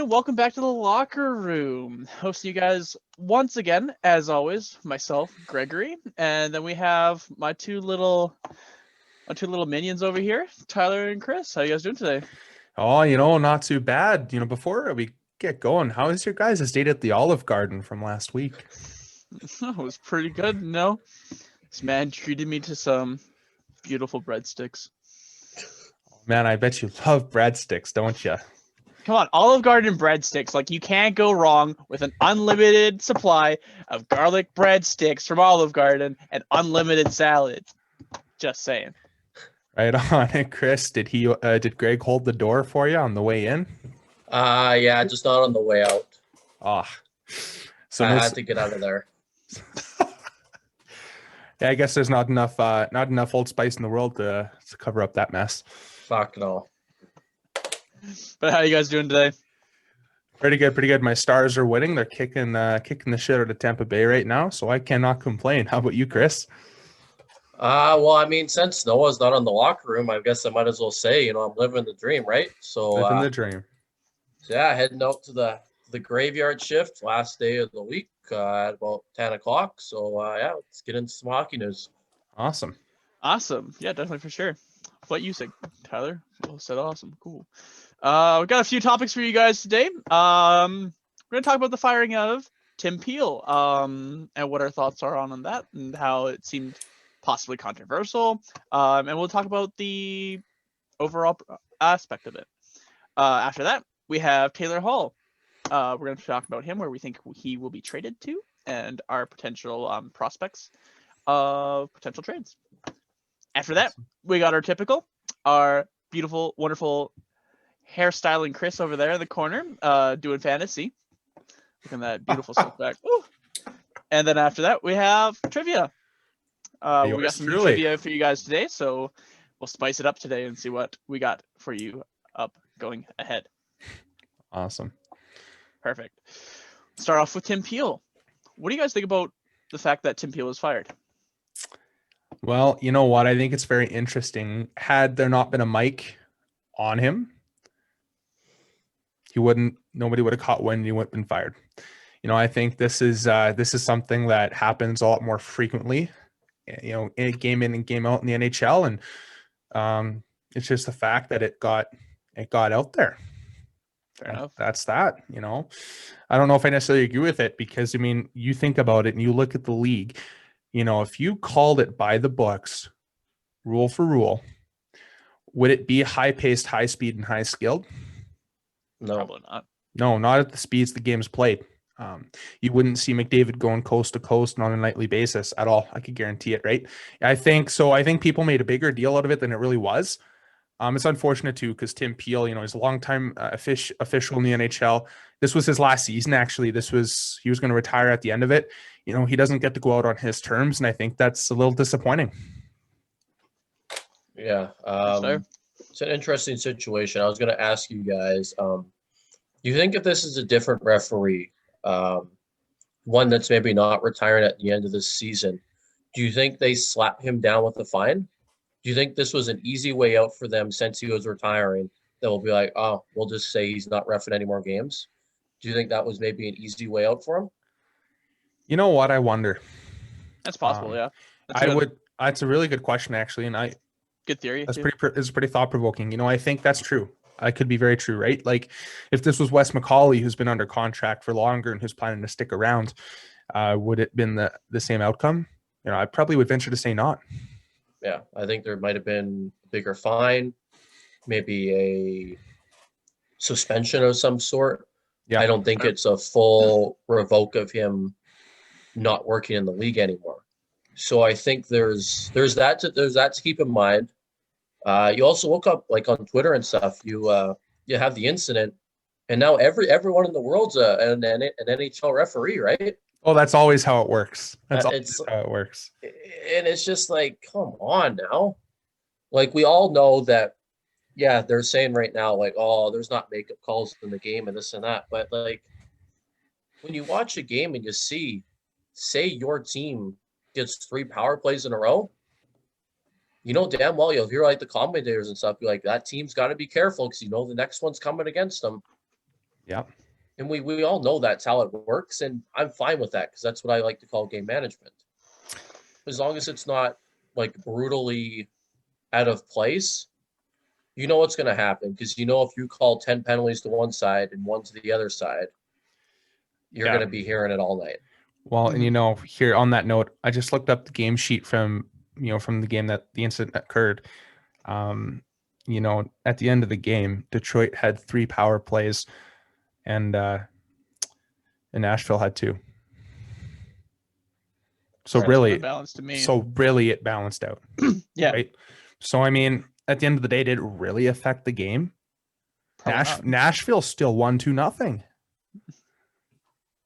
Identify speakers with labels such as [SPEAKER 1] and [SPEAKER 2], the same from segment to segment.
[SPEAKER 1] And welcome back to the locker room. Hosting you guys once again, as always, myself, Gregory, and then we have my two little minions over here, Tyler and Chris. How you guys doing today?
[SPEAKER 2] Oh, not too bad. Before we get going, how is your guys' date at the Olive Garden from last week?
[SPEAKER 1] It was pretty good. No, this man treated me to some beautiful breadsticks.
[SPEAKER 2] Man, I bet you love breadsticks, don't you?
[SPEAKER 1] Come on, Olive Garden breadsticks. Like, you can't go wrong with an unlimited supply of garlic breadsticks from Olive Garden and unlimited salads. Just saying.
[SPEAKER 2] Right on. And Chris, did Greg hold the door for you on the way in?
[SPEAKER 3] Yeah, just not on the way out.
[SPEAKER 2] Ah, so
[SPEAKER 3] I
[SPEAKER 2] no.
[SPEAKER 3] had to get out of there.
[SPEAKER 2] Yeah, I guess there's not enough Old Spice in the world to cover up that mess.
[SPEAKER 3] Fuck no.
[SPEAKER 1] But how are you guys doing today?
[SPEAKER 2] Pretty good. My Stars are winning. They're kicking the shit out of Tampa Bay right now, so I cannot complain. How about you, Chris?
[SPEAKER 3] Well, I mean, since Noah's not in the locker room, I guess I might as well say, I'm living the dream, right? So,
[SPEAKER 2] Living the dream.
[SPEAKER 3] yeah, heading out to the graveyard shift, last day of the week at about 10 o'clock. So, yeah, let's get into some hockey news.
[SPEAKER 2] Awesome.
[SPEAKER 1] Yeah, definitely for sure. What you think, Tyler? Well said. Awesome. Cool. We got a few topics for you guys today. We're gonna talk about the firing of Tim Peel, and what our thoughts are on that, and how it seemed possibly controversial. And we'll talk about the overall aspect of it. After that, we have Taylor Hall. We're going to talk about him, where we think he will be traded to, and our potential prospects of potential trades. After that, we got our beautiful, wonderful hairstyling Chris over there in the corner, doing fantasy. Look at that beautiful stuff back. Ooh. And then after that, we have trivia. We got some new trivia for you guys today, so we'll spice it up today and see what we got for you up going ahead.
[SPEAKER 2] Awesome.
[SPEAKER 1] Perfect. Start off with Tim Peel. What do you guys think about the fact that Tim Peel was fired?
[SPEAKER 2] Well, you know what? I think it's very interesting. Had there not been a mic on him, nobody would have caught wind and he wouldn't have been fired. I think this is something that happens a lot more frequently, in game in and game out in the NHL. And it's just the fact that it got out there.
[SPEAKER 1] Fair enough.
[SPEAKER 2] That's that. I don't know if I necessarily agree with it, because you think about it and you look at the league, if you called it by the books, rule for rule, would it be high paced, high speed, and high skilled?
[SPEAKER 3] No.
[SPEAKER 1] Probably not.
[SPEAKER 2] No, not at the speeds the game's played. You wouldn't see McDavid going coast to coast on a nightly basis at all. I could guarantee it, right? I think people made a bigger deal out of it than it really was. It's unfortunate too, because Tim Peel, he's a longtime official in the NHL. This was his last season, actually. He was going to retire at the end of it. He doesn't get to go out on his terms, and I think that's a little disappointing.
[SPEAKER 3] Yeah. It's an interesting situation. I was going to ask you guys, do you think if this is a different referee, one that's maybe not retiring at the end of this season, do you think they slap him down with a fine? Do you think this was an easy way out for them since he was retiring? They'll be like, oh, we'll just say he's not reffing any more games. Do you think that was maybe an easy way out for him?
[SPEAKER 2] You know what? I wonder.
[SPEAKER 1] That's possible, yeah.
[SPEAKER 2] That's a really good question, actually, and
[SPEAKER 1] good theory.
[SPEAKER 2] That's pretty thought provoking. I think that's true. That could be very true, right? Like, if this was Wes McCauley, who's been under contract for longer and who's planning to stick around, would it been the same outcome? I probably would venture to say not.
[SPEAKER 3] Yeah, I think there might have been a bigger fine, maybe a suspension of some sort. Yeah, I don't think it's a full revoke of him not working in the league anymore. So I think there's that to keep in mind. You also look up, like, on Twitter and stuff. You have the incident, and now everyone in the world's an NHL referee, right?
[SPEAKER 2] Oh, that's always how it works. That's always how it works.
[SPEAKER 3] And it's just like, come on now. Like, we all know that, yeah, they're saying right now, like, oh, there's not makeup calls in the game and this and that. But, like, when you watch a game and you say your team gets 3 power plays in a row, damn well you'll hear, like, the commentators and stuff be like, that team's got to be careful because the next one's coming against them.
[SPEAKER 2] Yeah.
[SPEAKER 3] And we all know that's how it works, and I'm fine with that because that's what I like to call game management. As long as it's not like brutally out of place, you know what's going to happen, because you know if you call 10 penalties to one side and one to the other side, you're going to be hearing it all night.
[SPEAKER 2] Well, and here on that note, I just looked up the game sheet from the game that the incident occurred. At the end of the game, Detroit had 3 power plays, and Nashville had 2. So
[SPEAKER 1] That's
[SPEAKER 2] really,
[SPEAKER 1] balanced to me.
[SPEAKER 2] It balanced out.
[SPEAKER 1] Yeah.
[SPEAKER 2] Right. So I mean, at the end of the day, did it really affect the game? Nashville still won 2-0.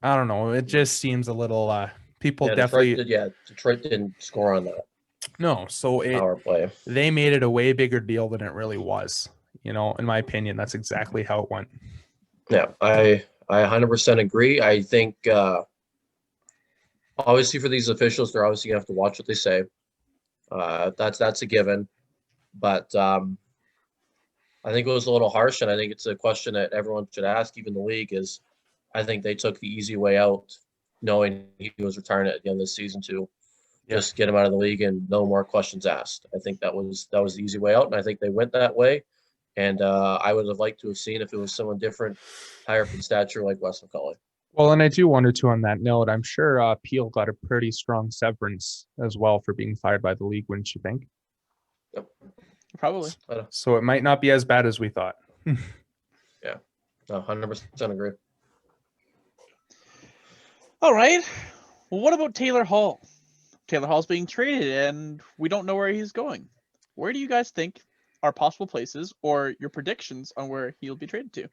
[SPEAKER 2] I don't know. It just seems a little. People definitely.
[SPEAKER 3] Detroit didn't score on that.
[SPEAKER 2] No, so
[SPEAKER 3] power play.
[SPEAKER 2] They made it a way bigger deal than it really was. In my opinion, that's exactly how it went.
[SPEAKER 3] Yeah, I 100% agree. I think obviously for these officials, they're obviously gonna have to watch what they say. That's a given, but I think it was a little harsh, and I think it's a question that everyone should ask, even the league. Is I think they took the easy way out, knowing he was retiring at the end of the season to just get him out of the league and no more questions asked. I think that was the easy way out, and I think they went that way. And I would have liked to have seen if it was someone different, higher up in stature like Wes McCauley.
[SPEAKER 2] Well, and I do wonder too on that note, I'm sure Peel got a pretty strong severance as well for being fired by the league, wouldn't you think?
[SPEAKER 3] Yep.
[SPEAKER 1] Probably.
[SPEAKER 2] So it might not be as bad as we thought.
[SPEAKER 3] Yeah, 100% agree.
[SPEAKER 1] All right. Well, what about Taylor Hall? Taylor Hall's being traded, and we don't know where he's going. Where do you guys think are possible places, or your predictions on where he'll be traded to?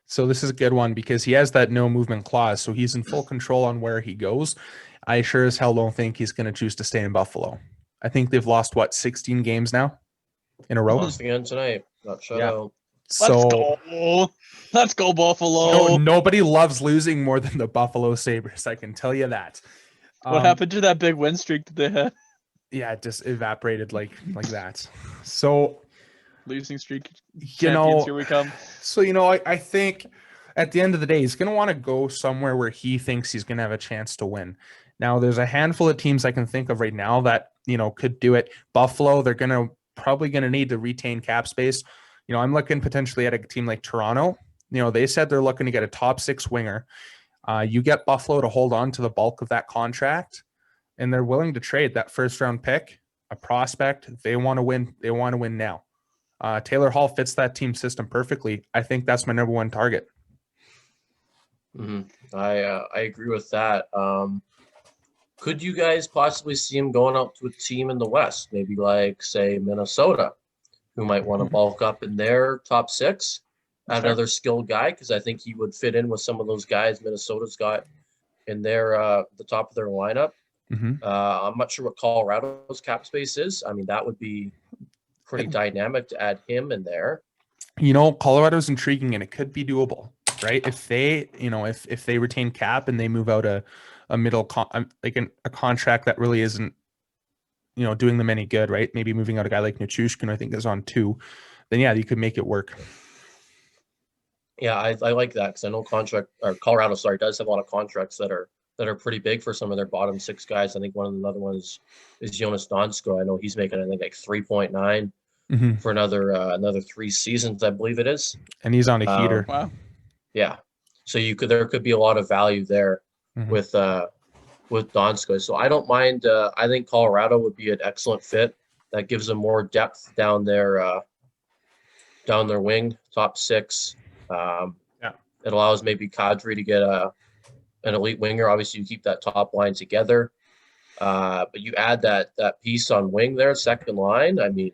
[SPEAKER 2] So this is a good one because he has that no movement clause, so he's in full control on where he goes. I sure as hell don't think he's going to choose to stay in Buffalo. I think they've lost 16 games now in a row.
[SPEAKER 3] Lost again tonight. Got shut out.
[SPEAKER 1] Let's go Buffalo.
[SPEAKER 2] Nobody loves losing more than the Buffalo Sabres. I can tell you that.
[SPEAKER 1] What happened to that big win streak that they had?
[SPEAKER 2] Yeah, it just evaporated like that. So
[SPEAKER 1] losing streak. Champions, here we come.
[SPEAKER 2] So I think at the end of the day, he's going to want to go somewhere where he thinks he's going to have a chance to win. Now, there's a handful of teams I can think of right now that could do it. Buffalo, they're probably going to need to retain cap space. I'm looking potentially at a team like Toronto. They said they're looking to get a top 6 winger. You get Buffalo to hold on to the bulk of that contract, and they're willing to trade that first round pick, a prospect. They want to win. They want to win now. Taylor Hall fits that team system perfectly. I think that's my number 1 target.
[SPEAKER 3] Mm-hmm. I agree with that. Could you guys possibly see him going out to a team in the West, maybe like say Minnesota, who might want to bulk up in their top 6? Another skilled guy, because I think he would fit in with some of those guys Minnesota's got in their the top of their lineup.
[SPEAKER 2] Mm-hmm.
[SPEAKER 3] I'm not sure what Colorado's cap space is. I mean, that would be pretty dynamic to add him in there.
[SPEAKER 2] Colorado's intriguing, and it could be doable, right? If they, if they retain cap and they move out a middle a contract that really isn't, doing them any good, right? Maybe moving out a guy like Nichushkin, I think is on 2. Then yeah, you could make it work.
[SPEAKER 3] Yeah, I like that because I know Colorado, does have a lot of contracts that are pretty big for some of their bottom 6 guys. I think another one is Jonas Donsko. I know he's making, I think, like 3.9 for another 3 seasons, I believe it is.
[SPEAKER 2] And he's on a heater.
[SPEAKER 1] Wow.
[SPEAKER 3] Yeah, so there could be a lot of value there with Donsko. So I don't mind. I think Colorado would be an excellent fit. That gives them more depth down their wing, top 6. It allows maybe Kadri to get an elite winger. Obviously, you keep that top line together, but you add that piece on wing there, second line. I mean,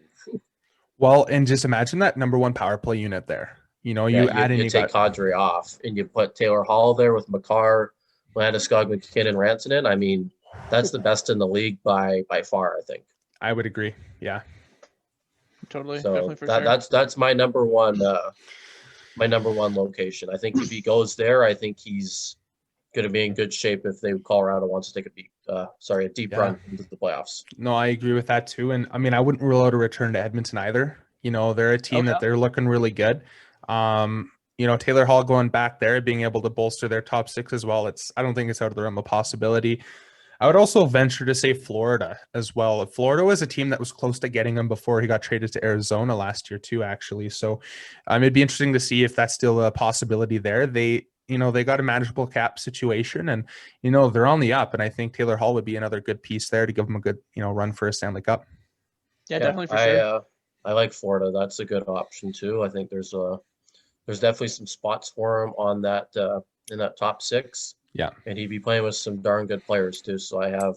[SPEAKER 2] well, and just imagine that number 1 power play unit there. You take
[SPEAKER 3] Kadri off, and you put Taylor Hall there with Makar, Landeskog, McKinnon, Rantanen. I mean, that's the best in the league by far. I think.
[SPEAKER 2] I would agree. Yeah.
[SPEAKER 1] Totally.
[SPEAKER 3] So
[SPEAKER 1] definitely for sure.
[SPEAKER 3] that's my number 1. My number 1 location. I think if he goes there, I think he's going to be in good shape if Colorado wants to take a deep run into the playoffs.
[SPEAKER 2] No, I agree with that too. And I mean, I wouldn't rule out a return to Edmonton either. They're a team that they're looking really good. Taylor Hall going back there, being able to bolster their top six as well. I don't think it's out of the realm of possibility. I would also venture to say Florida as well. Florida was a team that was close to getting him before he got traded to Arizona last year too, actually. So it'd be interesting to see if that's still a possibility there. They got a manageable cap situation and, they're on the up. And I think Taylor Hall would be another good piece there to give them a good, run for a Stanley Cup.
[SPEAKER 1] Yeah, definitely for sure.
[SPEAKER 3] I like Florida. That's a good option too. I think there's definitely some spots for him on that in that top six.
[SPEAKER 2] Yeah.
[SPEAKER 3] And he'd be playing with some darn good players too. So I have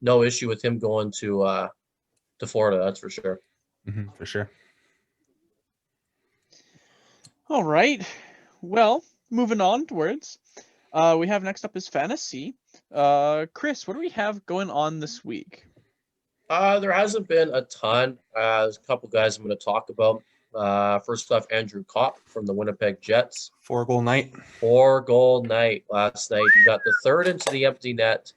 [SPEAKER 3] no issue with him going to Florida. That's for sure.
[SPEAKER 2] Mm-hmm, for sure.
[SPEAKER 1] All right. Well, moving onwards, we have next up is fantasy. Chris, what do we have going on this week?
[SPEAKER 3] There hasn't been a ton. There's a couple guys I'm going to talk about. First off, Andrew Kopp from the Winnipeg Jets.
[SPEAKER 2] 4-goal night.
[SPEAKER 3] 4-goal night last night. He got the third into the empty net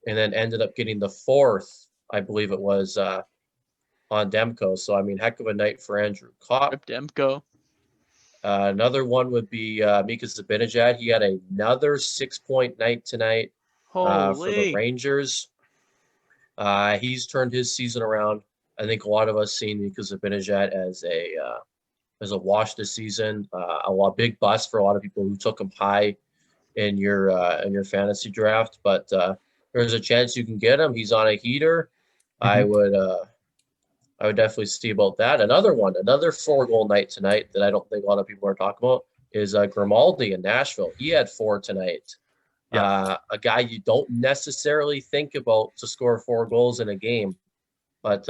[SPEAKER 3] and then ended up getting the fourth, I believe it was, on Demko. So, heck of a night for Andrew Kopp.
[SPEAKER 1] Rip Demko.
[SPEAKER 3] Another one would be Mika Zibanejad. He had another 6-point night tonight for the Rangers. He's turned his season around. I think a lot of us seen Mika Zibanejad as a wash this season. A big bust for a lot of people who took him high in your fantasy draft. But there's a chance you can get him. He's on a heater. Mm-hmm. I would definitely see about that. Another 4-goal night tonight that I don't think a lot of people are talking about is Grimaldi in Nashville. He had 4 tonight. Yeah. A guy you don't necessarily think about to score 4 goals in a game. But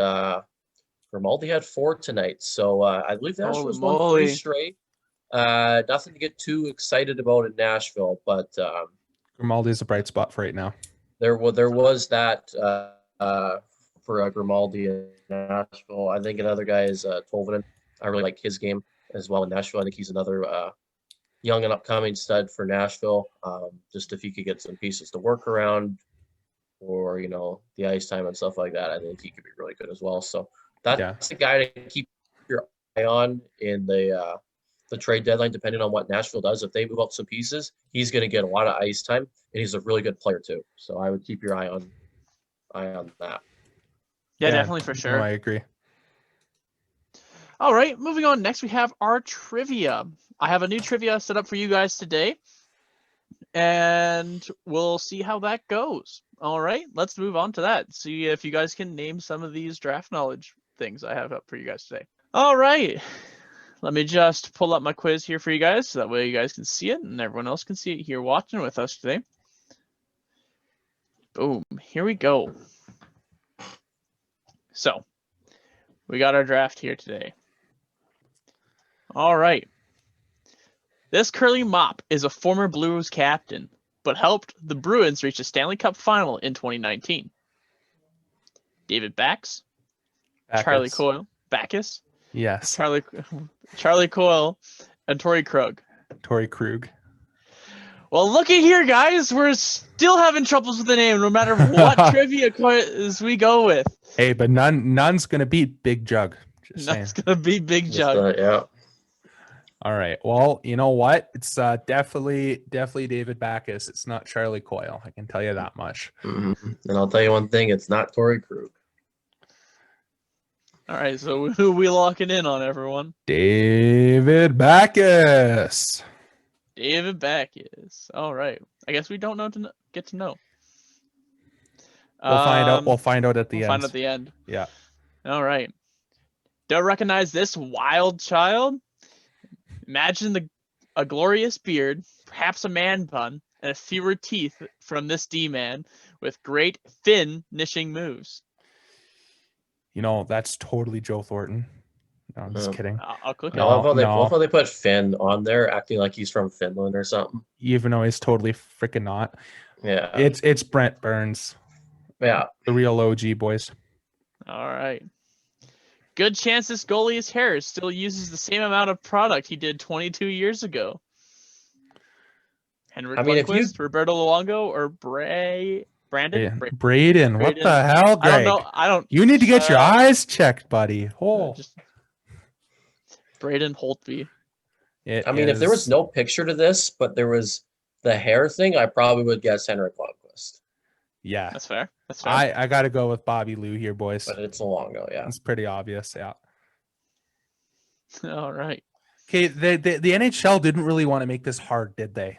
[SPEAKER 3] Grimaldi had 4 tonight. So I believe Nashville's won 3 straight. Nothing to get too excited about in Nashville. But
[SPEAKER 2] Grimaldi's a bright spot for right now.
[SPEAKER 3] There was that for Grimaldi in Nashville. I think another guy is Tolvanen. I really like his game as well in Nashville. I think he's another young and upcoming stud for Nashville. Just if he could get some pieces to work around or, the ice time and stuff like that, I think he could be really good as well. So that's the guy to keep your eye on in the trade deadline, depending on what Nashville does. If they move up some pieces, he's going to get a lot of ice time, and he's a really good player too. So I would keep your eye on that.
[SPEAKER 1] Yeah, definitely for sure.
[SPEAKER 2] No, I agree.
[SPEAKER 1] All right, moving on. Next, we have our trivia. I have a new trivia set up for you guys today, and we'll see how that goes. All right, let's move on to that. See if you guys can name some of these draft knowledge things I have up for you guys today. All right, let me just pull up my quiz here for you guys, so that way you guys can see it and everyone else can see it here watching with us today. Boom, here we go. So, we got our draft here today. All right. This curly mop is a former Blues captain, but helped the Bruins reach a Stanley Cup final in 2019. David Backus. Charlie Coyle. Backus?
[SPEAKER 2] Yes.
[SPEAKER 1] Charlie Coyle and Torrey Krug.
[SPEAKER 2] Torrey Krug.
[SPEAKER 1] Well, looky here, guys. We're still having troubles with the name, no matter what trivia quiz we go with.
[SPEAKER 2] Hey, but none's gonna beat Big Jug.
[SPEAKER 1] None's gonna beat Big Jug.
[SPEAKER 3] Yeah.
[SPEAKER 2] All right. Well, you know what? It's definitely David Backus. It's not Charlie Coyle. I can tell you that much.
[SPEAKER 3] Mm-hmm. And I'll tell you one thing: it's not Torrey Krug.
[SPEAKER 1] All right. So who are we locking in on, everyone?
[SPEAKER 2] David Backus.
[SPEAKER 1] David Backus. All right. I guess we don't know to get to know.
[SPEAKER 2] We'll find out. We'll find out at the end.
[SPEAKER 1] Find out at the end.
[SPEAKER 2] Yeah.
[SPEAKER 1] All right. Don't recognize this wild child? Imagine a glorious beard, perhaps a man bun, and fewer teeth from this D-man with great finishing moves.
[SPEAKER 2] That's totally Joe Thornton. No, I'm just kidding.
[SPEAKER 1] I'll click
[SPEAKER 3] I love how they put Finn on there, acting like he's from Finland or something.
[SPEAKER 2] Even though he's totally freaking not.
[SPEAKER 3] Yeah.
[SPEAKER 2] It's Brent Burns.
[SPEAKER 3] Yeah.
[SPEAKER 2] The real OG, boys.
[SPEAKER 1] All right. Good chance this goalie's hair still uses the same amount of product he did 22 years ago. Henrik Lundqvist, Roberto Luongo, or Braden?
[SPEAKER 2] Braden. What the hell, Greg?
[SPEAKER 1] I don't.
[SPEAKER 2] You need to get your eyes checked, buddy.
[SPEAKER 1] Braden Holtby.
[SPEAKER 3] I mean, if there was no picture to this, but there was the hair thing, I probably would guess Henrik Lundqvist.
[SPEAKER 2] Yeah,
[SPEAKER 1] That's fair. That's fair.
[SPEAKER 2] I got to go with Bobby Lou here, boys.
[SPEAKER 3] But it's a Luongo, yeah.
[SPEAKER 2] It's pretty obvious, yeah.
[SPEAKER 1] All right.
[SPEAKER 2] Okay, the NHL didn't really want to make this hard, did they?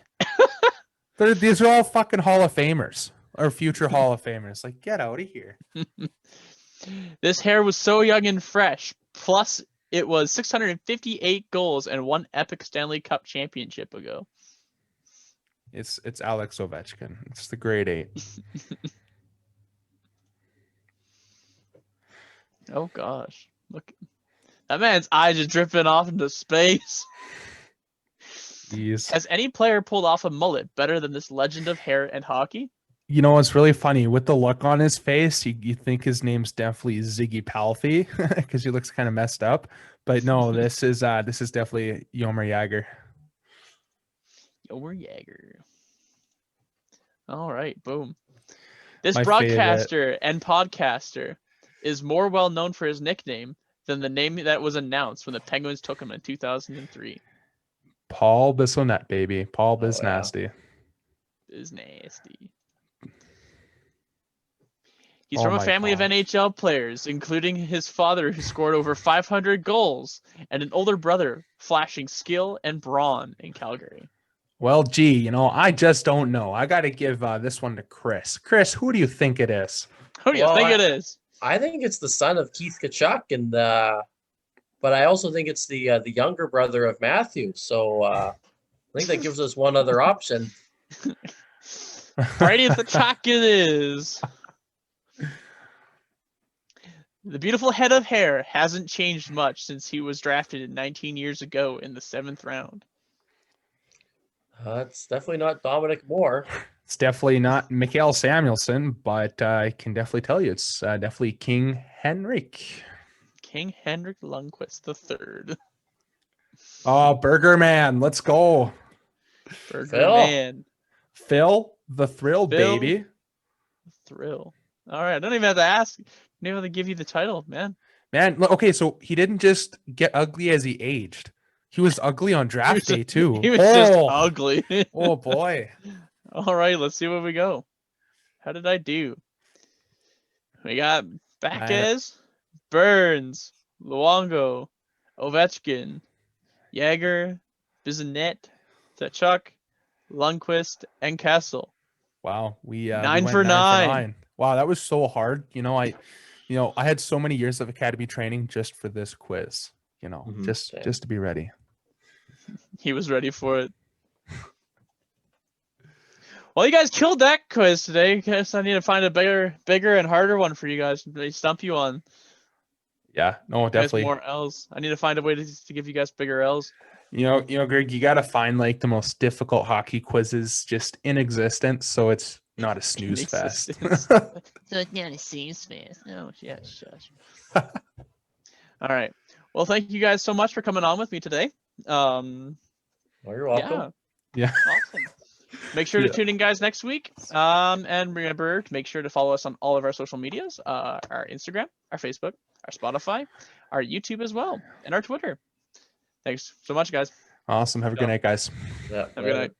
[SPEAKER 2] These are all fucking Hall of Famers or future Hall of Famers. Like, get out of here.
[SPEAKER 1] This hair was so young and fresh. Plus, it was 658 goals and one epic Stanley Cup championship ago.
[SPEAKER 2] It's Alex Ovechkin. It's the grade 8.
[SPEAKER 1] Oh gosh, look, that man's eyes are dripping off into space.
[SPEAKER 2] Jeez.
[SPEAKER 1] Has any player pulled off a mullet better than this legend of hair and hockey?
[SPEAKER 2] You know what's really funny with the look on his face? You think his name's definitely Ziggy Palffy because he looks kind of messed up, but no, this is definitely Yomer Jagr.
[SPEAKER 1] Yomer Jagr. All right, boom. This
[SPEAKER 2] My
[SPEAKER 1] broadcaster and podcaster is more well known for his nickname than the name that was announced when the Penguins took him in 2003.
[SPEAKER 2] Paul Bissonnette, baby. Paul Bisnasty.
[SPEAKER 1] Bisnasty. He's
[SPEAKER 2] Oh
[SPEAKER 1] from a
[SPEAKER 2] my
[SPEAKER 1] family of
[SPEAKER 2] gosh.
[SPEAKER 1] NHL players, including his father, who scored over 500 goals, and an older brother flashing skill and brawn in Calgary.
[SPEAKER 2] Well, gee, I just don't know. I got to give this one to Chris. Chris, who do you think it is?
[SPEAKER 1] Who do you think it is?
[SPEAKER 3] I think it's the son of Keith Tkachuk, but I also think it's the younger brother of Matthew. So I think that gives us one other option.
[SPEAKER 1] Brady Tkachuk it is. The beautiful head of hair hasn't changed much since he was drafted 19 years ago in the 7th round.
[SPEAKER 3] It's definitely not Dominic Moore.
[SPEAKER 2] It's definitely not Mikael Samuelsson, but I can definitely tell you it's definitely King Henrik.
[SPEAKER 1] King Henrik Lundqvist III.
[SPEAKER 2] Oh, Burger Man, let's go.
[SPEAKER 1] Burger
[SPEAKER 3] Phil.
[SPEAKER 1] Man.
[SPEAKER 2] Phil, the thrill,
[SPEAKER 1] Phil.
[SPEAKER 2] baby.
[SPEAKER 1] Thrill. All right, I don't even have to ask. I don't even have to give you the title, man.
[SPEAKER 2] Man, okay, so he didn't just get ugly as he aged. He was ugly on draft day, too.
[SPEAKER 1] He was just ugly.
[SPEAKER 2] Oh, boy.
[SPEAKER 1] All right, let's see where we go. How did I do? We got Backes, Burns, Luongo, Ovechkin, Jagr, Bissonnette, Tkachuk, Lundqvist, and Kessel.
[SPEAKER 2] Wow, we
[SPEAKER 1] 9
[SPEAKER 2] went
[SPEAKER 1] for
[SPEAKER 2] 9
[SPEAKER 1] 9.
[SPEAKER 2] for 9. Wow, that was so hard. I had so many years of academy training just for this quiz. Just to be ready.
[SPEAKER 1] He was ready for it. Well, you guys killed that quiz today. Guess I need to find a bigger and harder one for you guys to stump you on.
[SPEAKER 2] Yeah, no, definitely.
[SPEAKER 1] More L's. I need to find a way to give you guys bigger L's.
[SPEAKER 2] Greg, you got to find like the most difficult hockey quizzes just in existence, so it's not a snooze fest.
[SPEAKER 1] So it's not a snooze fest. No, yeah, shush. All right. Well, thank you guys so much for coming on with me today.
[SPEAKER 3] Well, you're welcome.
[SPEAKER 2] Yeah.
[SPEAKER 1] Awesome. Make sure to tune in, guys, next week. And remember to make sure to follow us on all of our social medias, our Instagram, our Facebook, our Spotify, our YouTube as well, and our Twitter. Thanks so much, guys.
[SPEAKER 2] Awesome. Have a good night, guys.
[SPEAKER 3] Yeah.
[SPEAKER 1] Have a good night.